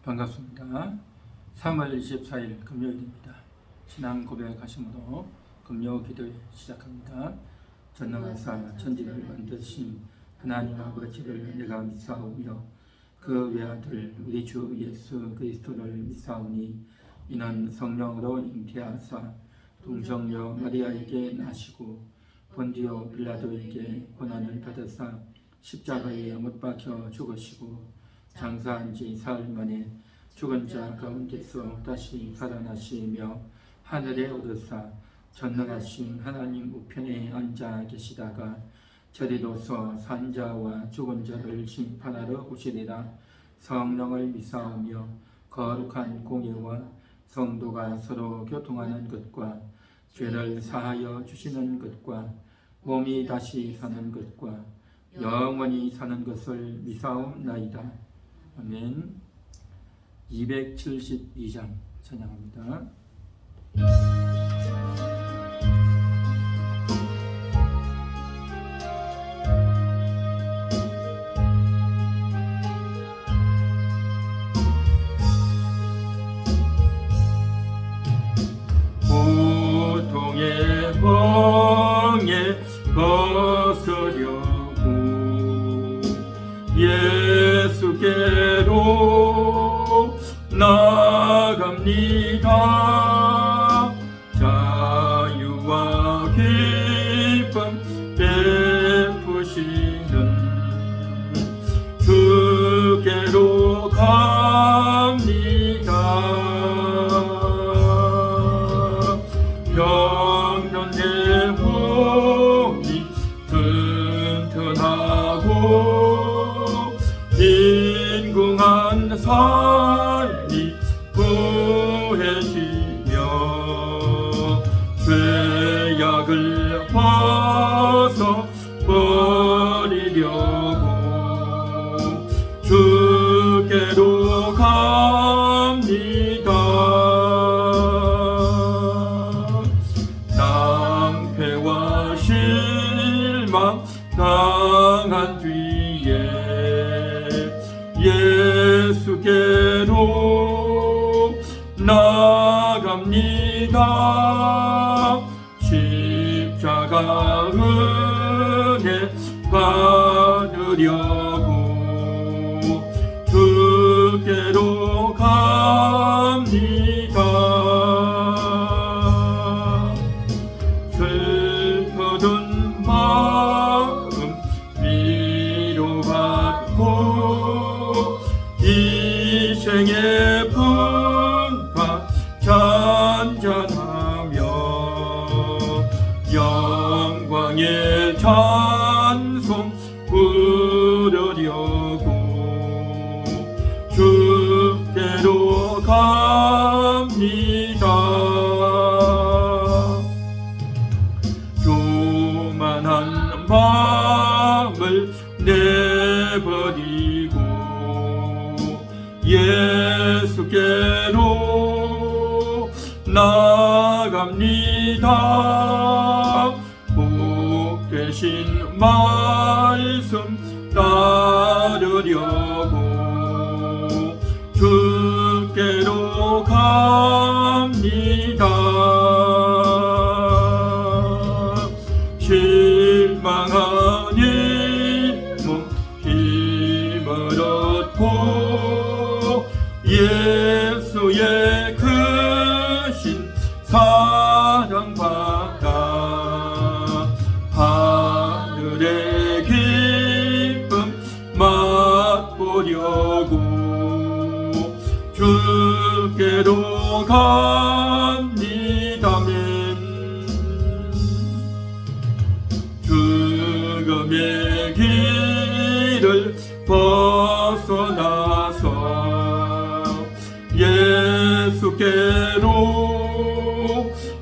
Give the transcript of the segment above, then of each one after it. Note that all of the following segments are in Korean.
반갑습니다. 3월 24일 금요일입니다. 신앙 고백하심으로 금요 기도회 시작합니다. 전능하사 천지를 만드신 하나님 아버지를 내가 믿사오며 그 외아들 우리 주 예수 그리스도를 믿사오니 이는 성령으로 잉태하사 동정녀 마리아에게 나시고 본디오 빌라도에게 고난을 받으사 십자가에 못 박혀 죽으시고 장사한 지 사흘 만에 죽은 자 가운데서 다시 살아나시며 하늘에 오르사 전능하신 하나님 우편에 앉아 계시다가 저리로서 산 자와 죽은 자를 심판하러 오시리라. 성령을 믿사오며 거룩한 공예와 성도가 서로 교통하는 것과 죄를 사하여 주시는 것과 몸이 다시 사는 것과 영원히 사는 것을 믿사옵나이다. 아멘. 272장 찬양합니다. 고통의 멍에 벗으려고 예수께로 나갑니다. 자유와 기쁨 베푸시는 주께로 갑니다. 병든 몸이 튼튼하고 인궁한 삶이 구해지며 죄악을 벗어버리려고 주께로 갑니다. 낭패와 실망 당한 뒤에 예수께로 나갑니다. 십자가 은혜 받으려고 주께로 갑니다. 슬퍼든 마음 위로받고 이 생의 분파 잔잔하며 영광의 찬송 부르려고 주께로 갑니다. 교만한 마음을 내버리고 예수께로 나갑니다. 복되신 말씀 따르려고 주께로 갑니다. 실망한 몸 힘을 얻고 예수의 크신 사랑 받아 하늘의 기쁨 맛보려고 주께로 갑니다멘. 죽음의 길을 벗어나서 예수께로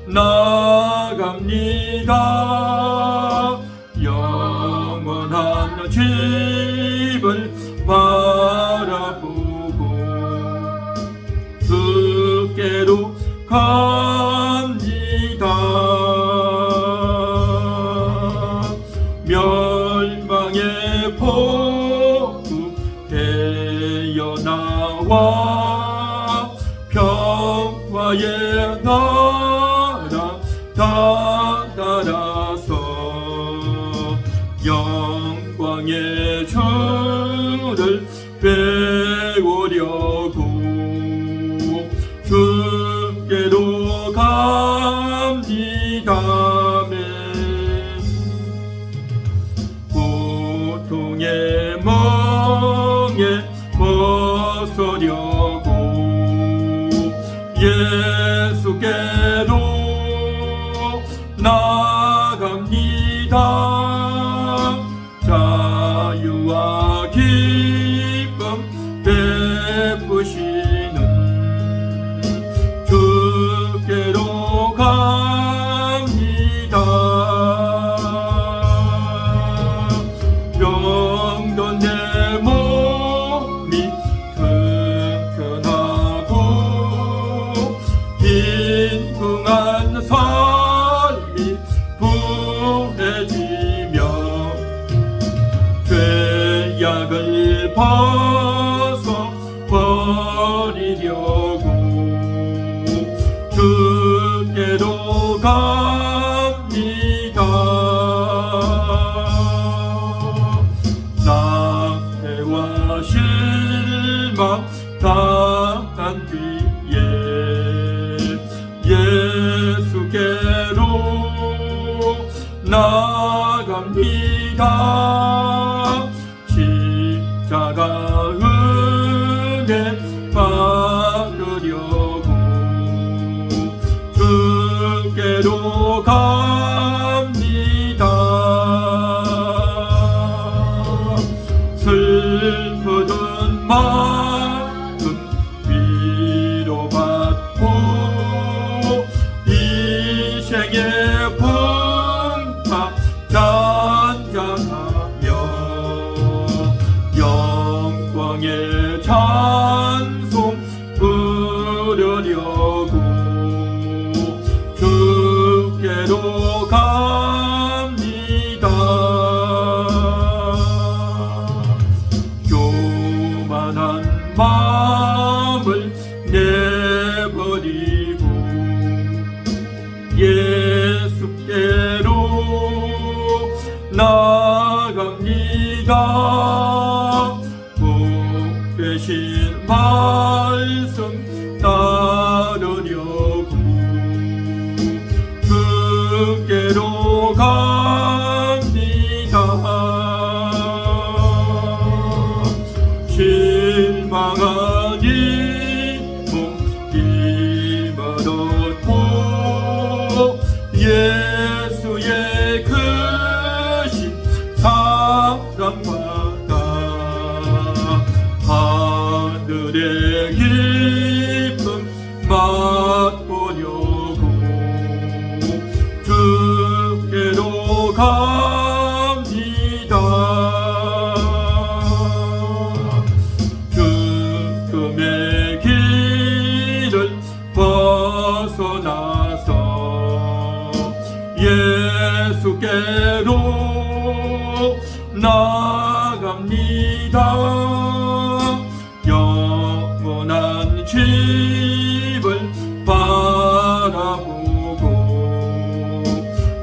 나갑니다. 영원한 집을 바라보고 주께로 갑니다. 멸망의 폭풍 되어 나와 나의 나라 다 따라서 영광의 주를 배우려고 주께로 갑니다멘. 고통의 멍에 벗으려고 예수께로 나갑니다. 자유와 기쁨 베푸시는 주께로 갑니다. 병든 내 몸이 튼튼하고 빈궁한 삶이 부해지며 죄악을 벗어 버리려고 주께로 갑니다. 낙태와 실망 당한 뒤에 예수께로 나갑니다. 십자가 은혜 받으려고 주께로 갑니다. 슬프던 마음 위로받고 이 생의 풍파 찬양하며 영광의 찬송 부르려고 주께로 갑니다. 교만한 마음을 내버리고 예수께로 나갑니다. 복 되신 말씀 따르려고 주께로 갑니다. 실망한 이몸 힘을 얻고 예수의 크신 사랑받아 하늘의 기쁨 맛보려고 주께로 갑니다. 죽음의 길을 벗어나서 예수께로 나갑니다. 영원한 집을 바라보고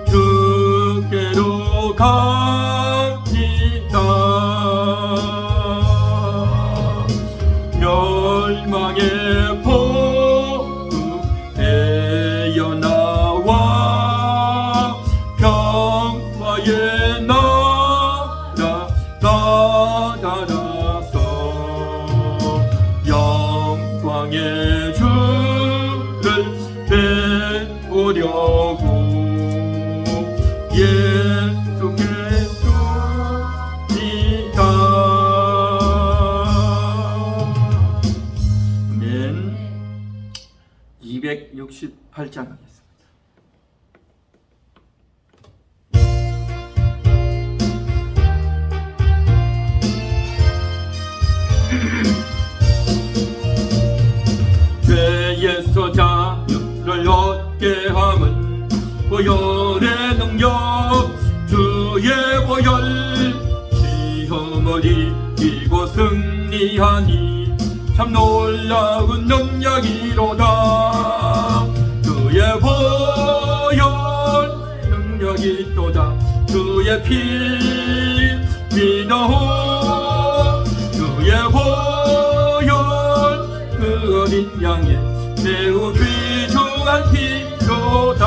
주께로 갑니다. 멸망의 폭풍 에어나와 평화의 나라 다다라서 영광의 주를 배우려고 예수께로 갑니다. 아멘. 268장 하겠습니다. 죄에서 자유를 얻게 함은 보혈의 능력 주의 보혈 시험을 이기고 승리하니 참 놀라운 능력이로다. 주의 피 믿어 주의 보혈 그 어린 양의 매우 귀중한 피로다.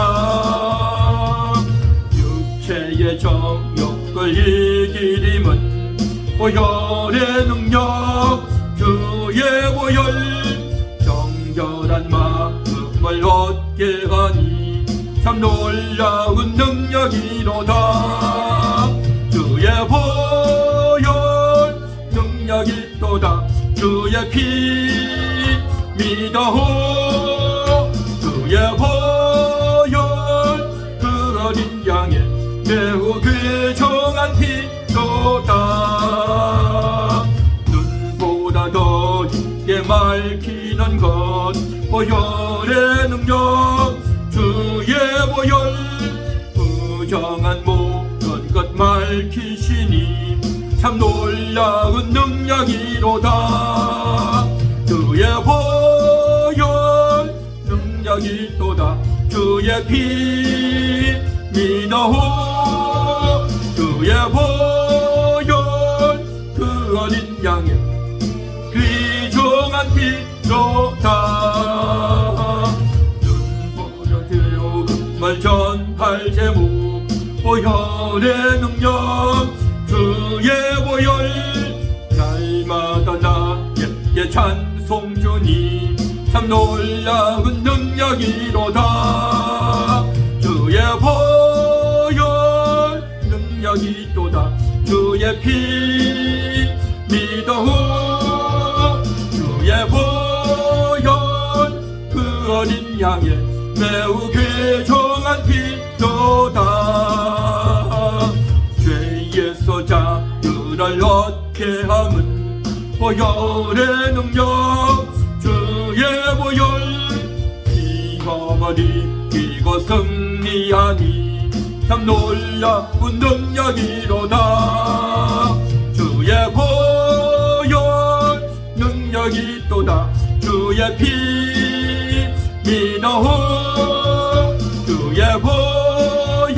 육체의 정욕을 이기림은 보혈의 능력 주의 보혈 정결한 마음을 얻게 하니 참 놀라운 능력이로다. 주의 보혈 능력이 또다. 주의 피 믿어 주의 보혈 그 어린 양의 매우 귀중한 피로다. 눈보다 더 깊게 맑히는 것 보혈의 능력 주의 보혈 부정한 모든 것 밝히시니 참 놀라운 능력이로다. 주의 보혈 능력이 또다. 주의 피 믿어 주의 보혈 그 어린 양의 귀중한 피로다. 말 전할 제목 보혈의 능력 주의 보혈 날마다 나에게 찬송 주니 참 놀라운 능력이로다. 주의 보혈 능력이 또다. 주의 피 믿어 주의 보혈 그 어린 양의 매우 귀중한 피로다. 죄에서 자유를 얻게 함은 보혈의 능력 주의 보혈 죽어버리고 승리하니 참 놀라운 능력이로다. 주의 보혈 능력이 또다. 주의 피 믿어 주의 보혈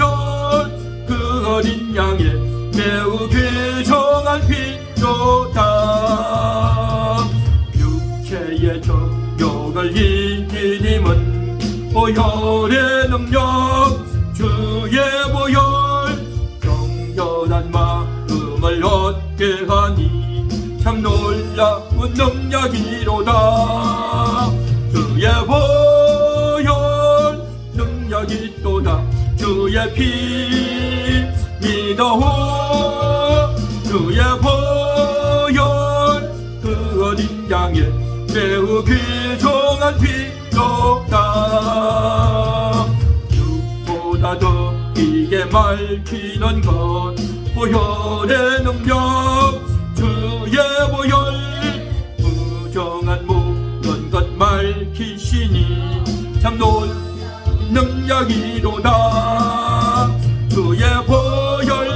그 어린 양의 매우 귀중한 피로다. 육체의 정욕을 이기림은 보혈의 능력 주의 보혈 정결한 마음을 얻게 하니 참 놀라운 능력이로다. 주의 보혈 능력이 또다. 주의 피 믿어 주의 보혈 그 어린 양의 매우 귀중한 피로다. 육보다 더 이게 밝히는 것 보혈의 능력 주의 보혈 부정한 모든 것 밝히시니 참 놀라운 능력이로다. 주의 보혈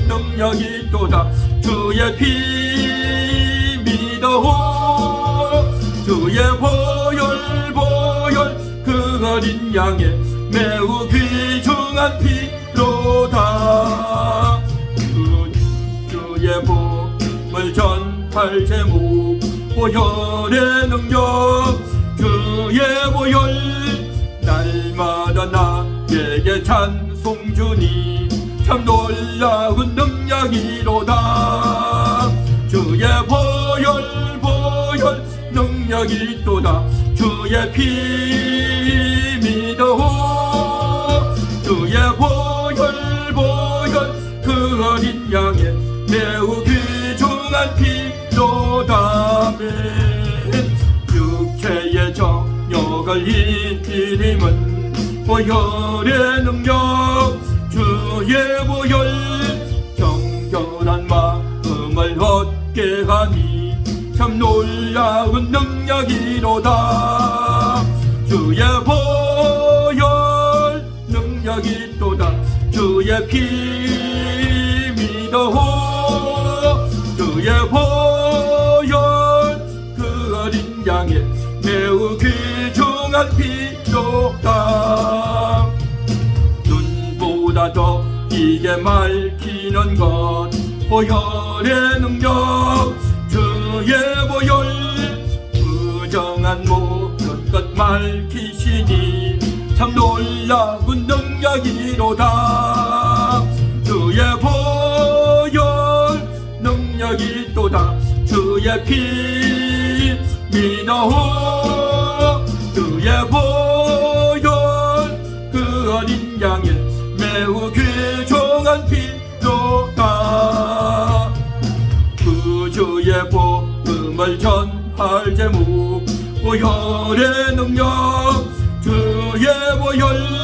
능력이 또다. 주의 피 믿어 주의 보혈 그 어린 양의 매우 귀중한 피로다. 주의 복음을 전할 제목 보혈의 능력 주의 보혈 날마다 나에게 찬송 주니 참 놀라운 능력이로다. 주의 보혈 능력이 또다. 주의 피 믿어 주의 보혈 그 어린 양의 매우 귀중한 피로다. 육체의 정욕을 이기림은 보혈의 능력 주의 보혈 정결한 마음을 얻게 하니 참 놀라운 능력이로다. 주의 보혈 능력이 또다. 주의 피 믿어 주의 보혈 그 어린 양의 매우 귀중한 피로다. 눈보다 더 이게 말키는 것 보혈의 능력 주의 보혈 부정한 모든 것 말키시니 참 놀라운 능력이로다 주의 보혈 능력이 또다 주의 피 믿어오 주의 보혈 그 어린 양의 매우 귀중한 피로다 그 주의 복음을 전할 제목 보혈의 능력 주의 보혈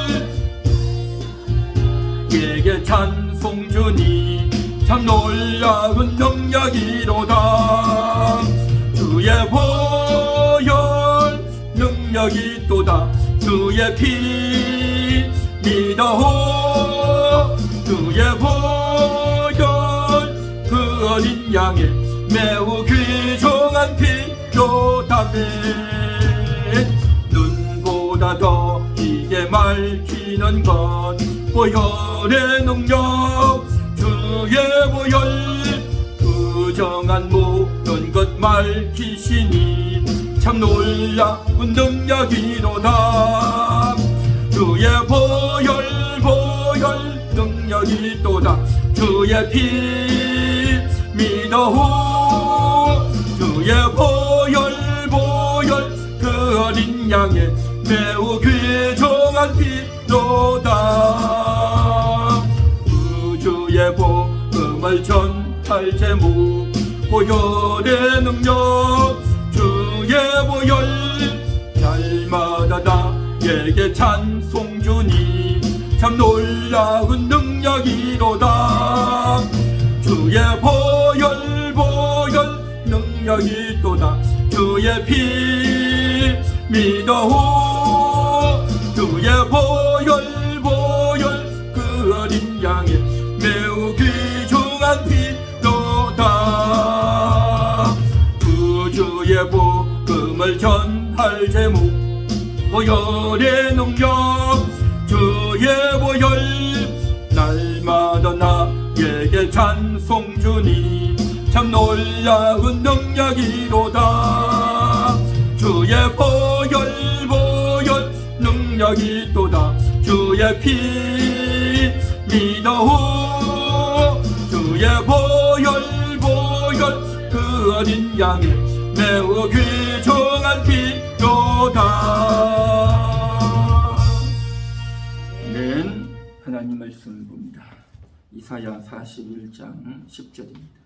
에게 찬송 주니 참 놀라운 능력이로다 주의 보혈 능력이 또다 주의 피 믿어오 주의 보혈 그 어린 양의 매우 귀중한 피로다매 눈보다 더 이게 말키는 것 보혈의 능력 주의 보혈 부정한 모든 것 말키시니 참 놀라운 능력이로다 주의 보혈 능력이 또다 주의 피 믿어오 주의 보혈 그 어린 양의 매우 귀중한 피로다 주의 복음을 전할 제목 보혈의 능력 주의 보혈 날마다 나에게 찬송 주니 참 놀라운 능력이로다 주의 보혈 능력이 또다 주의 피 믿어오 주의 보혈 그 어린 양의 매우 귀중한 피로다 그 주의 복음을 전할 제목 보혈의 능력 주의 보혈 날마다 나에게 찬송 주니 참 놀라운 능력이로다 주의 보혈 능력이 또다 주의 피 믿어오 주의 보혈 그 어린 양의 매우 귀중한 피로다. 아멘. 하나님 말씀을 봅니다. 이사야 41장 10절입니다.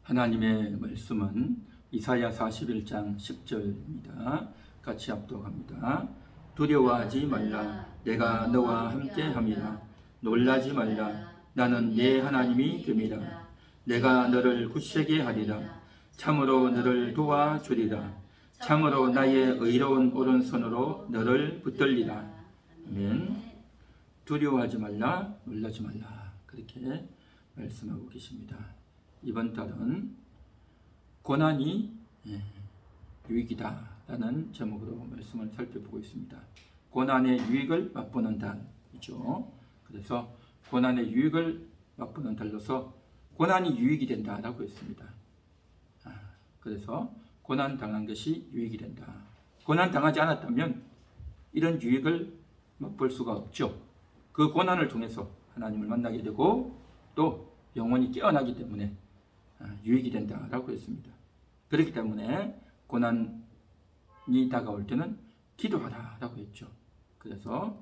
하나님의 말씀은 이사야 41장 10절입니다. 같이 합독합니다. 두려워하지 말라. 내가 너와 함께함이라. 놀라지 말라. 나는 네 하나님이 됨이라. 내가 너를 굳세게 하리라. 참으로 너를 도와주리라. 참으로 나의 의로운 오른손으로 너를 붙들리라. 아멘. 두려워하지 말라. 놀라지 말라. 그렇게 말씀하고 계십니다. 이번 달은 고난이 유익이다 라는 제목으로 말씀을 살펴보고 있습니다. 고난의 유익을 맛보는 달이죠. 그래서 고난의 유익을 맛보는 달로서 고난이 유익이 된다라고 했습니다. 그래서 고난 당한 것이 유익이 된다. 고난 당하지 않았다면 이런 유익을 맛볼 수가 없죠. 그 고난을 통해서 하나님을 만나게 되고 또 영혼이 깨어나기 때문에 유익이 된다라고 했습니다. 그렇기 때문에 고난이 다가올 때는 기도하라라고 했죠. 그래서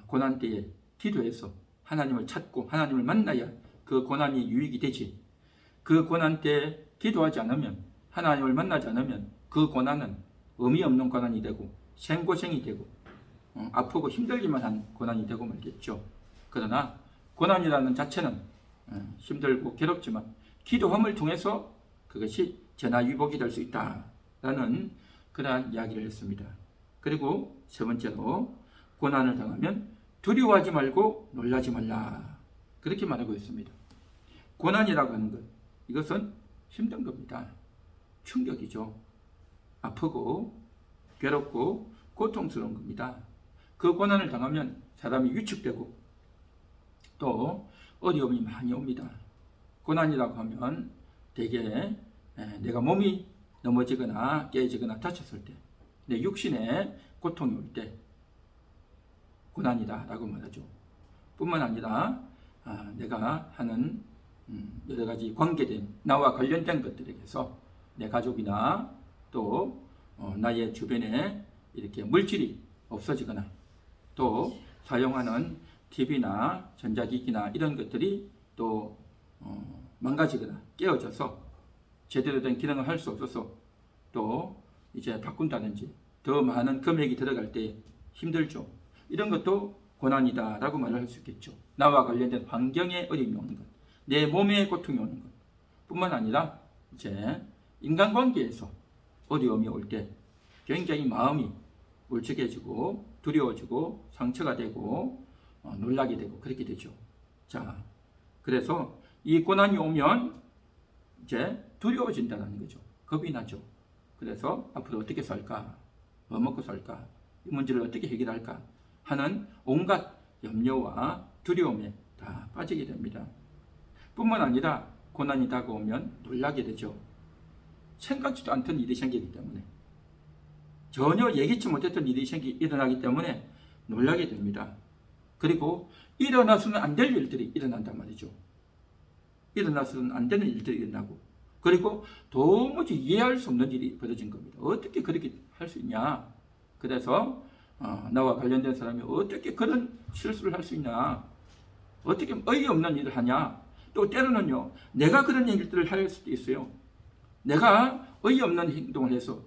고난 때에 기도해서 하나님을 찾고 하나님을 만나야 그 고난이 유익이 되지. 그 고난 때 기도하지 않으면 하나님을 만나지 않으면 그 고난은 의미 없는 고난이 되고 생고생이 되고 아프고 힘들기만 한 고난이 되고 말겠죠. 그러나 고난이라는 자체는 힘들고 괴롭지만 기도함을 통해서 그것이 전화위복이 될 수 있다라는 그러한 이야기를 했습니다. 그리고 세 번째로 고난을 당하면 두려워하지 말고 놀라지 말라. 그렇게 말하고 있습니다. 고난이라고 하는 것, 이것은 힘든 겁니다. 충격이죠. 아프고 괴롭고 고통스러운 겁니다. 그 고난을 당하면 사람이 위축되고 또 어려움이 많이 옵니다. 고난이라고 하면 대개 내가 몸이 넘어지거나 깨지거나 다쳤을 때, 내 육신에 고통이 올 때 고난이다 라고 말하죠. 뿐만 아니라 내가 하는 여러 가지 관계된 나와 관련된 것들에게서 내 가족이나 또 나의 주변에 이렇게 물질이 없어지거나 또 사용하는 TV나 전자기기나 이런 것들이 또 망가지거나 깨어져서 제대로 된 기능을 할 수 없어서 또 이제 바꾼다든지 더 많은 금액이 들어갈 때 힘들죠. 이런 것도 고난이다 라고 말을 할 수 있겠죠. 나와 관련된 환경에 어려움이 오는 것, 내 몸에 고통이 오는 것 뿐만 아니라 이제 인간관계에서 어려움이 올 때 굉장히 마음이 울적해지고 두려워지고 상처가 되고 놀라게 되고 그렇게 되죠. 자, 그래서 이 고난이 오면 이제 두려워진다는 거죠. 겁이 나죠. 그래서 앞으로 어떻게 살까? 뭐 먹고 살까? 이 문제를 어떻게 해결할까? 하는 온갖 염려와 두려움에 다 빠지게 됩니다. 뿐만 아니라 고난이 다가오면 놀라게 되죠. 생각지도 않던 일이 생기기 때문에, 전혀 예기치 못했던 일이 일어나기 때문에 놀라게 됩니다. 그리고 일어나서는 안 될 일들이 일어난단 말이죠. 일어나서는 안 되는 일들이 일어나고, 그리고 도무지 이해할 수 없는 일이 벌어진 겁니다. 어떻게 그렇게 할 수 있냐? 그래서 나와 관련된 사람이 어떻게 그런 실수를 할 수 있냐? 어떻게 어이없는 일을 하냐? 또 때로는요, 내가 그런 일들을 할 수도 있어요. 내가 어이없는 행동을 해서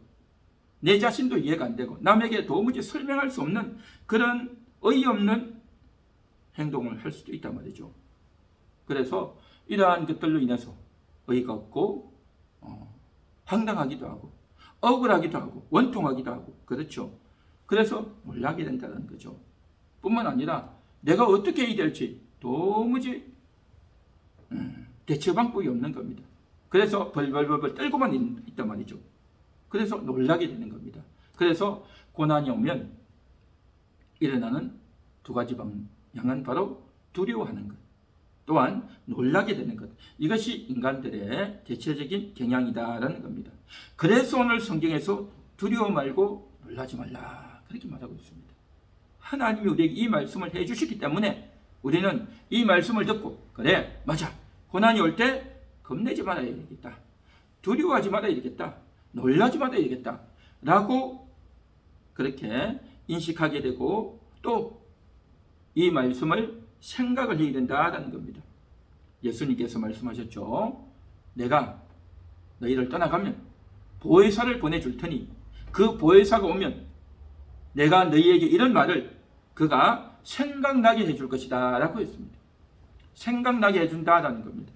내 자신도 이해가 안 되고 남에게 도무지 설명할 수 없는 그런 어이없는 행동을 할 수도 있단 말이죠. 그래서 이러한 것들로 인해서 어이가 없고 황당하기도 하고 억울하기도 하고 원통하기도 하고 그렇죠. 그래서 놀라게 된다는 거죠. 뿐만 아니라 내가 어떻게 해야 될지 도무지 대처 방법이 없는 겁니다. 그래서 벌벌벌 떨고만 있단 말이죠. 그래서 놀라게 되는 겁니다. 그래서 고난이 오면 일어나는 두 가지 방향은 바로 두려워하는 것, 또한 놀라게 되는 것. 이것이 인간들의 대체적인 경향이다라는 겁니다. 그래서 오늘 성경에서 두려워 말고 놀라지 말라 그렇게 말하고 있습니다. 하나님이 우리에게 이 말씀을 해주시기 때문에 우리는 이 말씀을 듣고 그래 맞아 고난이 올 때 겁내지 말아야 되겠다, 두려워하지 말아야 되겠다, 놀라지 말아야 되겠다 라고 그렇게 인식하게 되고 또 이 말씀을 생각을 해야 된다는 겁니다. 예수님께서 말씀하셨죠. 내가 너희를 떠나가면 보혜사를 보내줄 테니 그 보혜사가 오면 내가 너희에게 이런 말을 그가 생각나게 해줄 것이다 라고 했습니다. 생각나게 해준다라는 겁니다.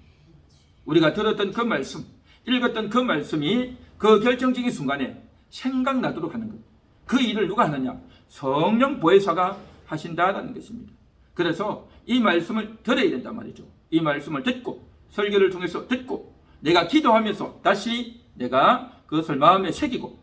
우리가 들었던 그 말씀, 읽었던 그 말씀이 그 결정적인 순간에 생각나도록 하는 것. 그 일을 누가 하느냐? 성령 보혜사가 하신다라는 것입니다. 그래서 이 말씀을 들어야 된단 말이죠. 이 말씀을 듣고 설교를 통해서 듣고 내가 기도하면서 다시 내가 그것을 마음에 새기고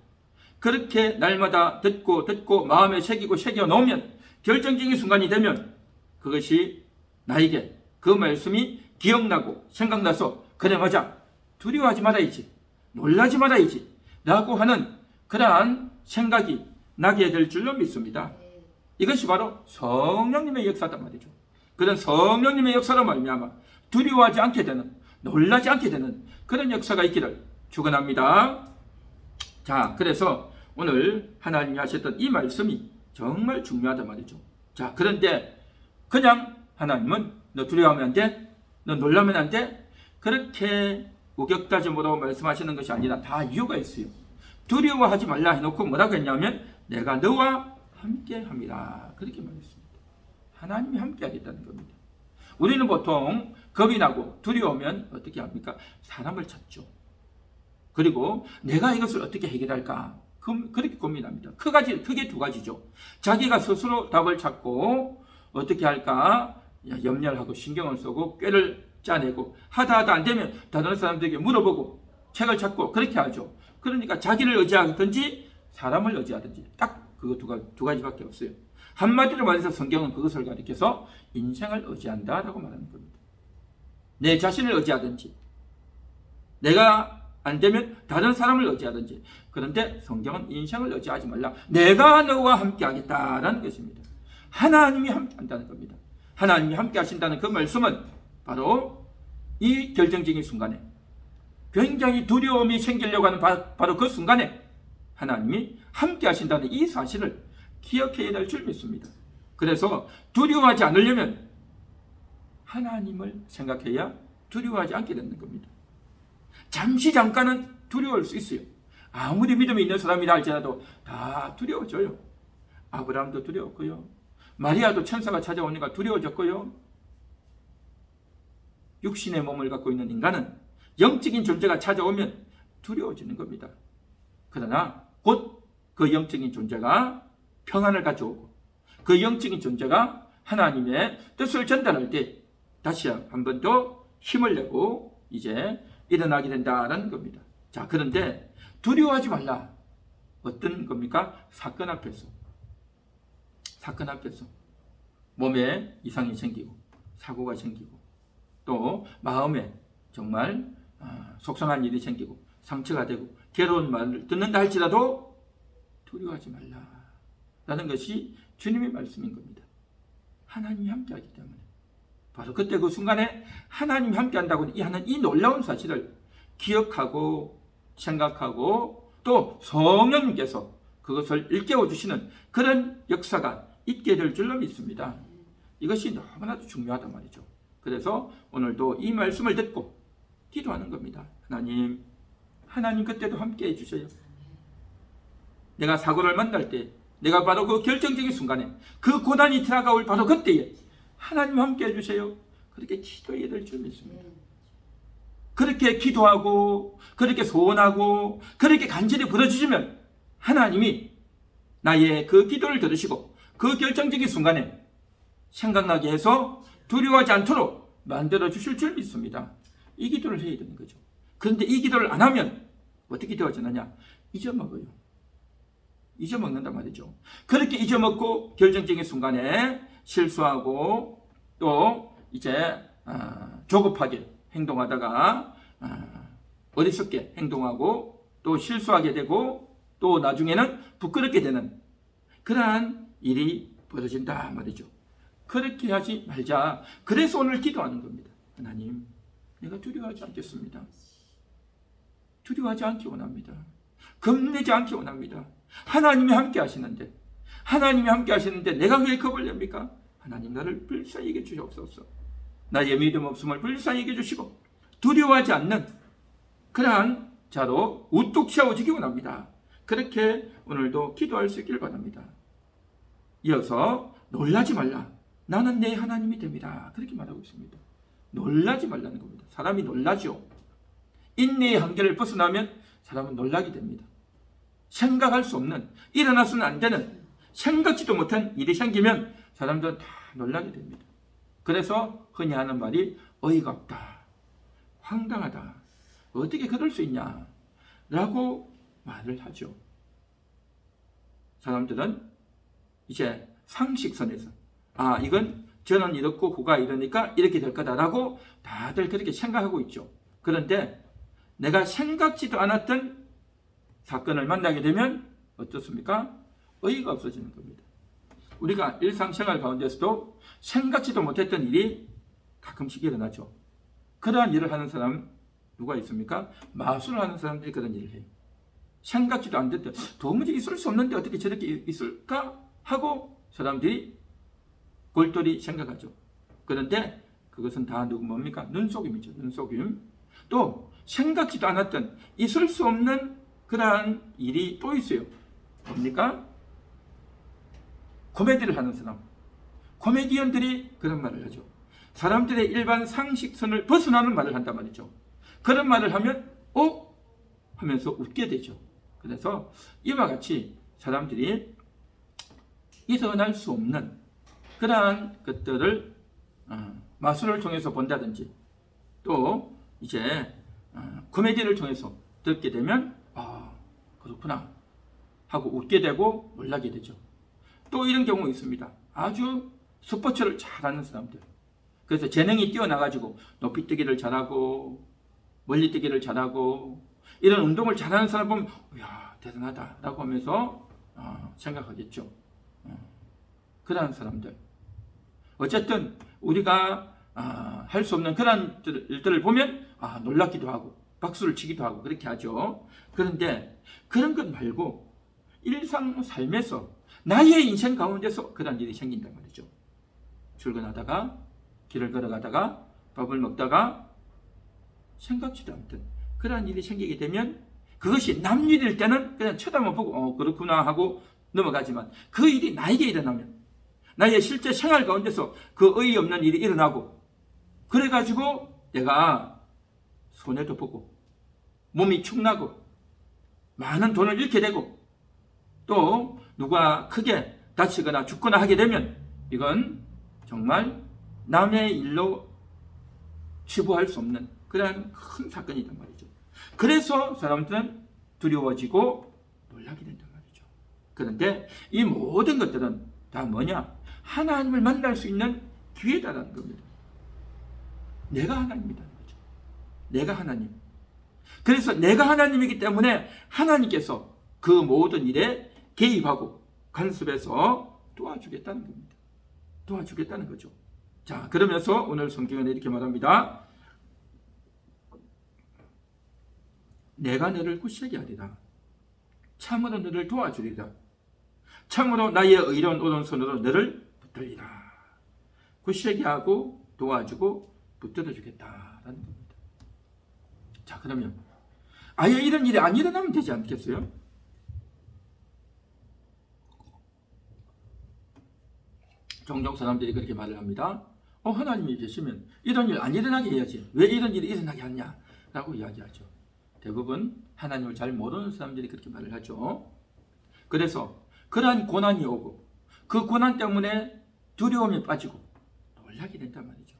그렇게 날마다 듣고 마음에 새기고 새겨 놓으면 결정적인 순간이 되면 그것이 나에게 그 말씀이 기억나고 생각나서 그래 맞아 두려워하지 말아야지 놀라지 말아야지 라고 하는 그러한 생각이 나게 될 줄로 믿습니다. 이것이 바로 성령님의 역사단 말이죠. 그런 성령님의 역사로 말미암아 두려워하지 않게 되는, 놀라지 않게 되는 그런 역사가 있기를 축원합니다. 자, 그래서 오늘 하나님이 하셨던 이 말씀이 정말 중요하단 말이죠. 자, 그런데 그냥 하나님은 너 두려워하면 안 돼? 너 놀라면 안 돼? 그렇게 우격다짐으로 말씀하시는 것이 아니라 다 이유가 있어요. 두려워하지 말라 해놓고 뭐라고 했냐면 내가 너와 함께 함이라 그렇게 말했습니다. 하나님이 함께 하겠다는 겁니다. 우리는 보통 겁이 나고 두려우면 어떻게 합니까? 사람을 찾죠. 그리고 내가 이것을 어떻게 해결할까? 그렇게 고민합니다. 크게 두 가지죠. 자기가 스스로 답을 찾고 어떻게 할까 염려를 하고 신경을 쓰고 꾀를 짜내고 하다 안 되면 다른 사람들에게 물어보고 책을 찾고 그렇게 하죠. 그러니까 자기를 의지하든지 사람을 의지하든지 딱 그거 두 가지밖에 없어요. 한마디로 말해서 성경은 그것을 가리켜서 인생을 의지한다라고 말하는 겁니다. 내 자신을 의지하든지 내가 안 되면 다른 사람을 의지하든지. 그런데 성경은 인생을 의지하지 말라. 내가 너와 함께 하겠다라는 것입니다. 하나님이 함께 한다는 겁니다. 하나님이 함께 하신다는 그 말씀은 바로 이 결정적인 순간에 굉장히 두려움이 생기려고 하는 바로 그 순간에 하나님이 함께 하신다는 이 사실을 기억해야 될 줄 믿습니다. 그래서 두려워하지 않으려면 하나님을 생각해야 두려워하지 않게 되는 겁니다. 잠깐은 두려울 수 있어요. 아무리 믿음이 있는 사람이라 할지라도 다 두려워져요. 아브라함도 두려웠고요. 마리아도 천사가 찾아오니까 두려워졌고요. 육신의 몸을 갖고 있는 인간은 영적인 존재가 찾아오면 두려워지는 겁니다. 그러나 곧 그 영적인 존재가 평안을 가져오고 그 영적인 존재가 하나님의 뜻을 전달할 때 다시 한 번 더 힘을 내고 이제 일어나게 된다는 겁니다. 자, 그런데 두려워하지 말라. 어떤 겁니까? 사건 앞에서 몸에 이상이 생기고 사고가 생기고 또 마음에 정말 속상한 일이 생기고 상처가 되고 괴로운 말을 듣는다 할지라도 두려워하지 말라 라는 것이 주님의 말씀인 겁니다. 하나님이 함께하기 때문에 바로 그때 그 순간에 하나님이 함께한다고 하는 이 놀라운 사실을 기억하고 생각하고 또 성령님께서 그것을 일깨워 주시는 그런 역사가 있게 될 줄로 믿습니다. 이것이 너무나도 중요하단 말이죠. 그래서 오늘도 이 말씀을 듣고 기도하는 겁니다. 하나님 그때도 함께 해주셔요. 내가 사고를 만날 때 내가 바로 그 결정적인 순간에 그 고난이 다가올 바로 그때에 하나님 함께 해주세요. 그렇게 기도해야 될 줄 믿습니다. 그렇게 기도하고 그렇게 소원하고 그렇게 간절히 부르짖으면 하나님이 나의 그 기도를 들으시고 그 결정적인 순간에 생각나게 해서 두려워하지 않도록 만들어 주실 줄 믿습니다. 이 기도를 해야 되는 거죠. 그런데 이 기도를 안 하면 어떻게 되어지느냐? 잊어먹어요. 잊어먹는단 말이죠. 그렇게 잊어먹고 결정적인 순간에 실수하고 또 이제 조급하게 행동하다가 어리석게 행동하고 또 실수하게 되고 또 나중에는 부끄럽게 되는 그러한 일이 벌어진다 말이죠. 그렇게 하지 말자. 그래서 오늘 기도하는 겁니다. 하나님, 내가 두려워하지 않겠습니다. 두려워하지 않기 원합니다. 겁내지 않기 원합니다. 하나님이 함께 하시는데 내가 왜 겁을 냅니까? 하나님 나를 불쌍히 여겨 주시옵소서. 나의 믿음 없음을 불쌍히 여겨 주시고 두려워하지 않는 그러한 자로 우뚝 세워지기 원합니다. 그렇게 오늘도 기도할 수 있기를 바랍니다. 이어서 놀라지 말라. 나는 내 하나님이 됩니다. 그렇게 말하고 있습니다. 놀라지 말라는 겁니다. 사람이 놀라죠. 인내의 한계를 벗어나면 사람은 놀라게 됩니다. 생각할 수 없는, 일어나서는 안 되는, 생각지도 못한 일이 생기면 사람들은 다 놀라게 됩니다. 그래서 흔히 하는 말이 어이가 없다, 황당하다, 어떻게 그럴 수 있냐 라고 말을 하죠. 사람들은 이제 상식선에서 이건 저는 이렇고 그가 이러니까 이렇게 될 거다라고 다들 그렇게 생각하고 있죠. 그런데 내가 생각지도 않았던 사건을 만나게 되면 어떻습니까? 어이가 없어지는 겁니다. 우리가 일상생활 가운데서도 생각지도 못했던 일이 가끔씩 일어나죠. 그러한 일을 하는 사람 누가 있습니까? 마술을 하는 사람들이 그런 일을 해요. 생각지도 않았던 도무지 있을 수 없는데 어떻게 저렇게 있을까? 하고 사람들이 골똘히 생각하죠. 그런데 그것은 다 뭡니까? 눈속임이죠. 눈속임. 또 생각지도 않았던 있을 수 없는 그러한 일이 또 있어요. 뭡니까? 코미디를 하는 사람. 코미디언들이 그런 말을 하죠. 사람들의 일반 상식선을 벗어나는 말을 한단 말이죠. 그런 말을 하면 하면서 웃게 되죠. 그래서 이와 같이 사람들이 일어날 수 없는 그러한 것들을 마술을 통해서 본다든지 또 이제 코미디를 통해서 듣게 되면 그렇구나 하고 웃게 되고 놀라게 되죠. 또 이런 경우가 있습니다. 아주 스포츠를 잘하는 사람들, 그래서 재능이 뛰어나가지고 높이뛰기를 잘하고 멀리뛰기를 잘하고 이런 운동을 잘하는 사람 보면 이야 대단하다 라고 하면서 생각하겠죠. 그러한 사람들, 어쨌든 우리가 할 수 없는 그런 일들을 보면 놀랍기도 하고 박수를 치기도 하고 그렇게 하죠. 그런데 그런 것 말고 일상 삶에서 나의 인생 가운데서 그런 일이 생긴단 말이죠. 출근하다가 길을 걸어가다가 밥을 먹다가 생각지도 않던 그런 일이 생기게 되면 그것이 남 일일 때는 그냥 쳐다만 보고 그렇구나 하고 넘어가지만 그 일이 나에게 일어나면 나의 실제 생활 가운데서 그 의의 없는 일이 일어나고 그래가지고 내가 손해도 보고 몸이 축나고 많은 돈을 잃게 되고 또 누가 크게 다치거나 죽거나 하게 되면 이건 정말 남의 일로 치부할 수 없는 그런 큰 사건이란 말이죠. 그래서 사람들은 두려워지고 놀라게 된단 말이죠. 그런데 이 모든 것들은 다 뭐냐? 하나님을 만날 수 있는 기회다라는 겁니다. 내가 하나님이라는 거죠. 내가 하나님. 그래서 내가 하나님이기 때문에 하나님께서 그 모든 일에 개입하고 간섭해서 도와주겠다는 겁니다. 도와주겠다는 거죠. 자, 그러면서 오늘 성경은 이렇게 말합니다. 내가 너를 굳세게 하리라. 참으로 너를 도와주리라. 참으로 나의 의로운 오른손으로 너를 붙들리라. 굳세게 하고 도와주고 붙들어주겠다라는 겁니다. 자, 그러면 아예 이런 일이 안 일어나면 되지 않겠어요? 종종 사람들이 그렇게 말을 합니다. 하나님이 계시면 이런 일 안 일어나게 해야지. 왜 이런 일이 일어나게 하냐? 라고 이야기하죠. 대부분 하나님을 잘 모르는 사람들이 그렇게 말을 하죠. 그래서 그러한 고난이 오고 그 고난 때문에 두려움이 빠지고 놀라게 된단 말이죠.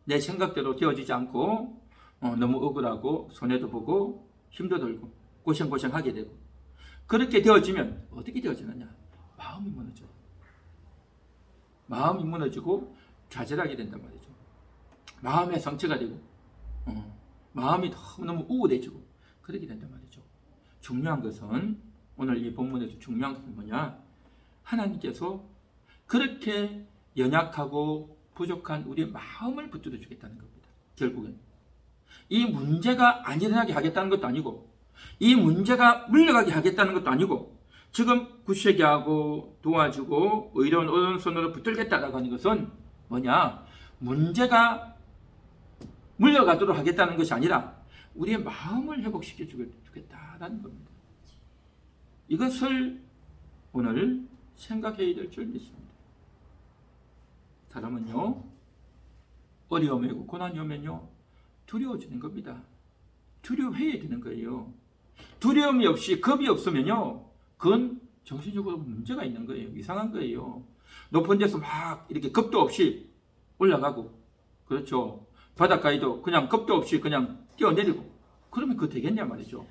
내 생각대로 되어지지 않고 너무 억울하고 손해도 보고 힘도 들고 고생하게 되고 그렇게 되어지면 어떻게 되어지느냐? 마음이 무너져. 마음이 무너지고 좌절하게 된단 말이죠. 마음의 상처가 되고 마음이 너무 우울해지고 그렇게 된단 말이죠. 중요한 것은 오늘 이 본문에서 중요한 것은 뭐냐? 하나님께서 그렇게 연약하고 부족한 우리의 마음을 붙들어 주겠다는 겁니다. 결국엔 이 문제가 안 일어나게 하겠다는 것도 아니고 이 문제가 물러가게 하겠다는 것도 아니고 지금 굳세게 하고 도와주고 의로운 오른손으로 붙들겠다라고 하는 것은 뭐냐? 문제가 물러가도록 하겠다는 것이 아니라 우리의 마음을 회복시켜 주겠다라는 겁니다. 이것을 오늘 생각해야 될 줄 믿습니다. 사람은요, 어려움이 오고 고난이 오면요, 두려워지는 겁니다. 두려워해야 되는 거예요. 두려움이 없이 겁이 없으면요, 그건 정신적으로 문제가 있는 거예요. 이상한 거예요. 높은 데서 막 이렇게 겁도 없이 올라가고, 그렇죠. 바닷가에도 그냥 겁도 없이 그냥 뛰어내리고, 그러면 그거 되겠냐 말이죠.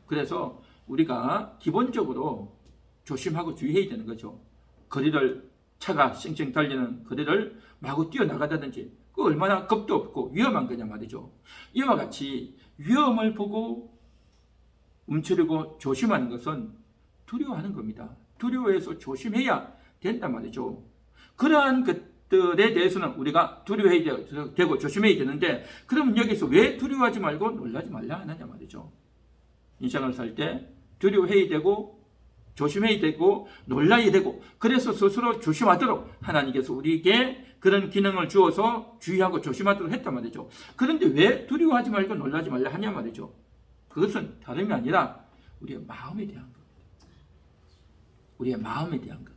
그래서 우리가 기본적으로 조심하고 주의해야 되는 거죠. 거리를 차가 쌩쌩 달리는 거리를 마구 뛰어나가다든지 그 얼마나 겁도 없고 위험한 거냐 말이죠. 이와 같이 위험을 보고 움츠리고 조심하는 것은 두려워하는 겁니다. 두려워해서 조심해야 된단 말이죠. 그러한 것들에 대해서는 우리가 두려워해야 되고 조심해야 되는데 그럼 여기서 왜 두려워하지 말고 놀라지 말라 하느냐 말이죠. 인생을 살 때 두려워해야 되고 조심해야 되고 놀라야 되고 그래서 스스로 조심하도록 하나님께서 우리에게 그런 기능을 주어서 주의하고 조심하도록 했단 말이죠. 그런데 왜 두려워하지 말고 놀라지 말라 하냐 말이죠. 그것은 다름이 아니라 우리의 마음에 대한 겁니다. 우리의 마음에 대한 것.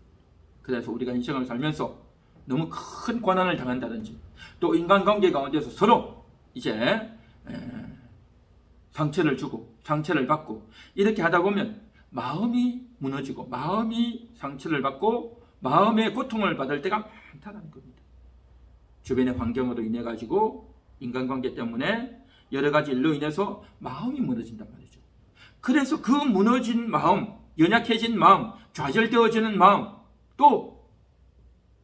그래서 우리가 인생을 살면서 너무 큰 고난을 당한다든지 또 인간관계 가운데서 서로 이제 상처를 주고 상처를 받고 이렇게 하다 보면 마음이 무너지고 마음이 상처를 받고 마음의 고통을 받을 때가 많다는 겁니다. 주변의 환경으로 인해 가지고 인간관계 때문에 여러 가지 일로 인해서 마음이 무너진단 말이죠. 그래서 그 무너진 마음, 연약해진 마음, 좌절되어지는 마음, 또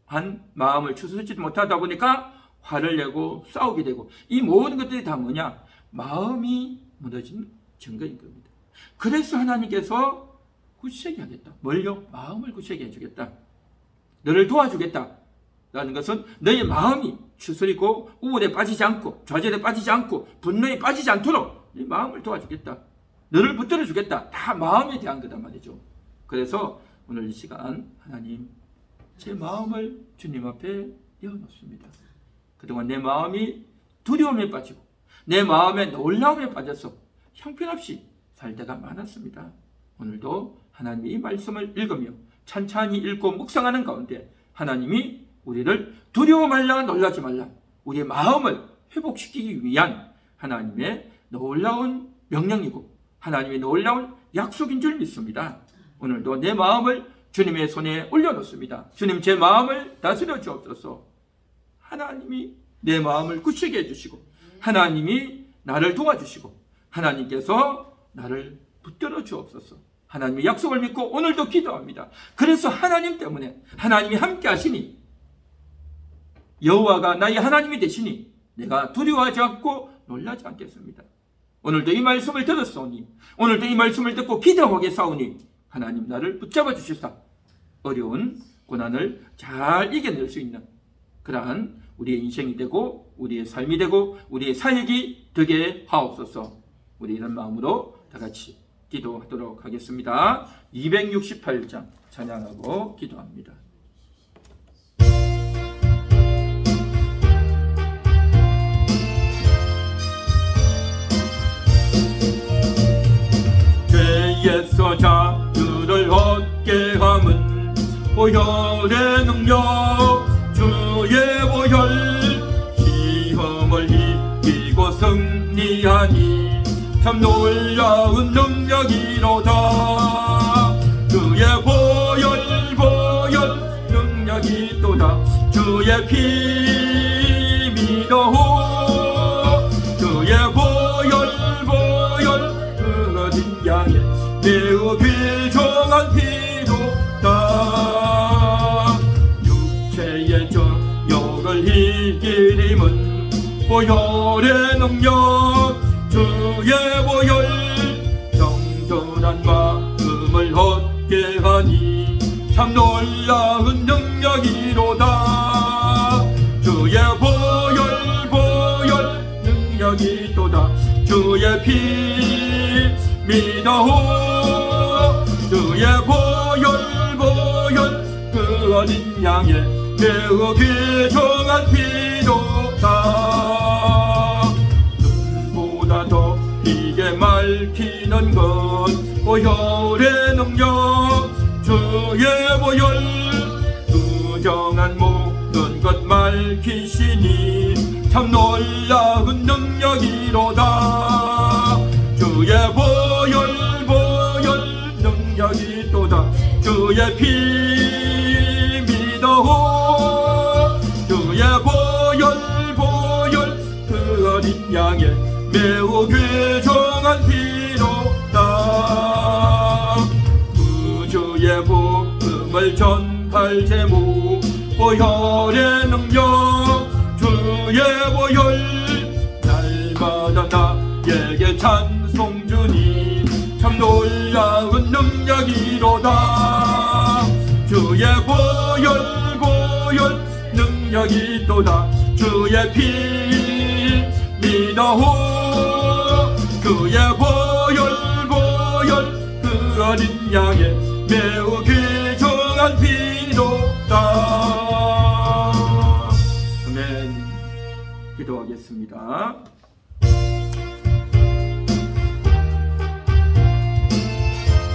한 마음을 추스르지도 못하다 보니까 화를 내고 싸우게 되고, 이 모든 것들이 다 뭐냐? 마음이 무너진 증거인 겁니다. 그래서 하나님께서 굳세게 하겠다. 뭘요? 마음을 굳세게 해주겠다. 너를 도와주겠다. 라는 것은 너의 마음이 추스리고 우울에 빠지지 않고 좌절에 빠지지 않고 분노에 빠지지 않도록 네 마음을 도와주겠다. 너를 붙들어 주겠다. 다 마음에 대한 거단 말이죠. 그래서 오늘 이 시간 하나님, 제 마음을 주님 앞에 내어놓습니다. 그동안 내 마음이 두려움에 빠지고 내 마음에 놀라움에 빠져서 형편없이 살 때가 많았습니다. 오늘도 하나님의 이 말씀을 읽으며 찬찬히 읽고 묵상하는 가운데 하나님이 우리를 두려워 말라, 놀라지 말라, 우리의 마음을 회복시키기 위한 하나님의 놀라운 명령이고 하나님의 놀라운 약속인 줄 믿습니다. 오늘도 내 마음을 주님의 손에 올려놓습니다. 주님, 제 마음을 다스려 주옵소서. 하나님이 내 마음을 굳히게 해주시고 하나님이 나를 도와주시고 하나님께서 나를 붙들어 주옵소서. 하나님의 약속을 믿고 오늘도 기도합니다. 그래서 하나님 때문에, 하나님이 함께 하시니, 여호와가 나의 하나님이 되시니 내가 두려워하지 않고 놀라지 않겠습니다. 오늘도 이 말씀을 들었사오니, 오늘도 이 말씀을 듣고 기도하게 싸우니 하나님 나를 붙잡아 주시사 어려운 고난을 잘 이겨낼 수 있는 그러한 우리의 인생이 되고 우리의 삶이 되고 우리의 사역이 되게 하옵소서. 우리 이런 마음으로 다 같이 기도하도록 하겠습니다. 268장 찬양하고 기도합니다. 죄에서 자유를 얻게 함은 보혈의 능력, 주의 보혈, 시험을 이기고 승리하니 참 놀라운 능력이로다. 주의 보혈 능력이 또다. 주의 피 믿어오. 주의 보혈 그 어린 양의 매우 귀중한 피로다. 육체의 정욕을 이기림은 보혈의 능력, 주의 보혈, 정결한 마음을 얻게 하니 참 놀라운 능력이로다. 주의 보혈 능력이 또다. 주의 피 믿어오. 주의 보혈 그 어린 양의 매우 귀중한 피로다. 눈보다 더 이게 맑히는 것 보혈의 능력, 주의 보혈, 부정한 모든 것 맑히시니 참 놀라운 능력이로다. 주의 보혈 능력이 또다. 주의 피 믿어오. 주의 보혈 그 어린 양의 매우 귀중한 피로다. 구주의 복음을 전할 제목 보혈의 능력, 주의 보혈, 날마다 나에게 찬송 주니 참 놀라운 능력이로다. 주의 보혈 능력이 또다. 주의 피 믿어오. 주의 보혈 그 어린 양의 매우 귀중한 피로다. 아멘. 기도하겠습니다.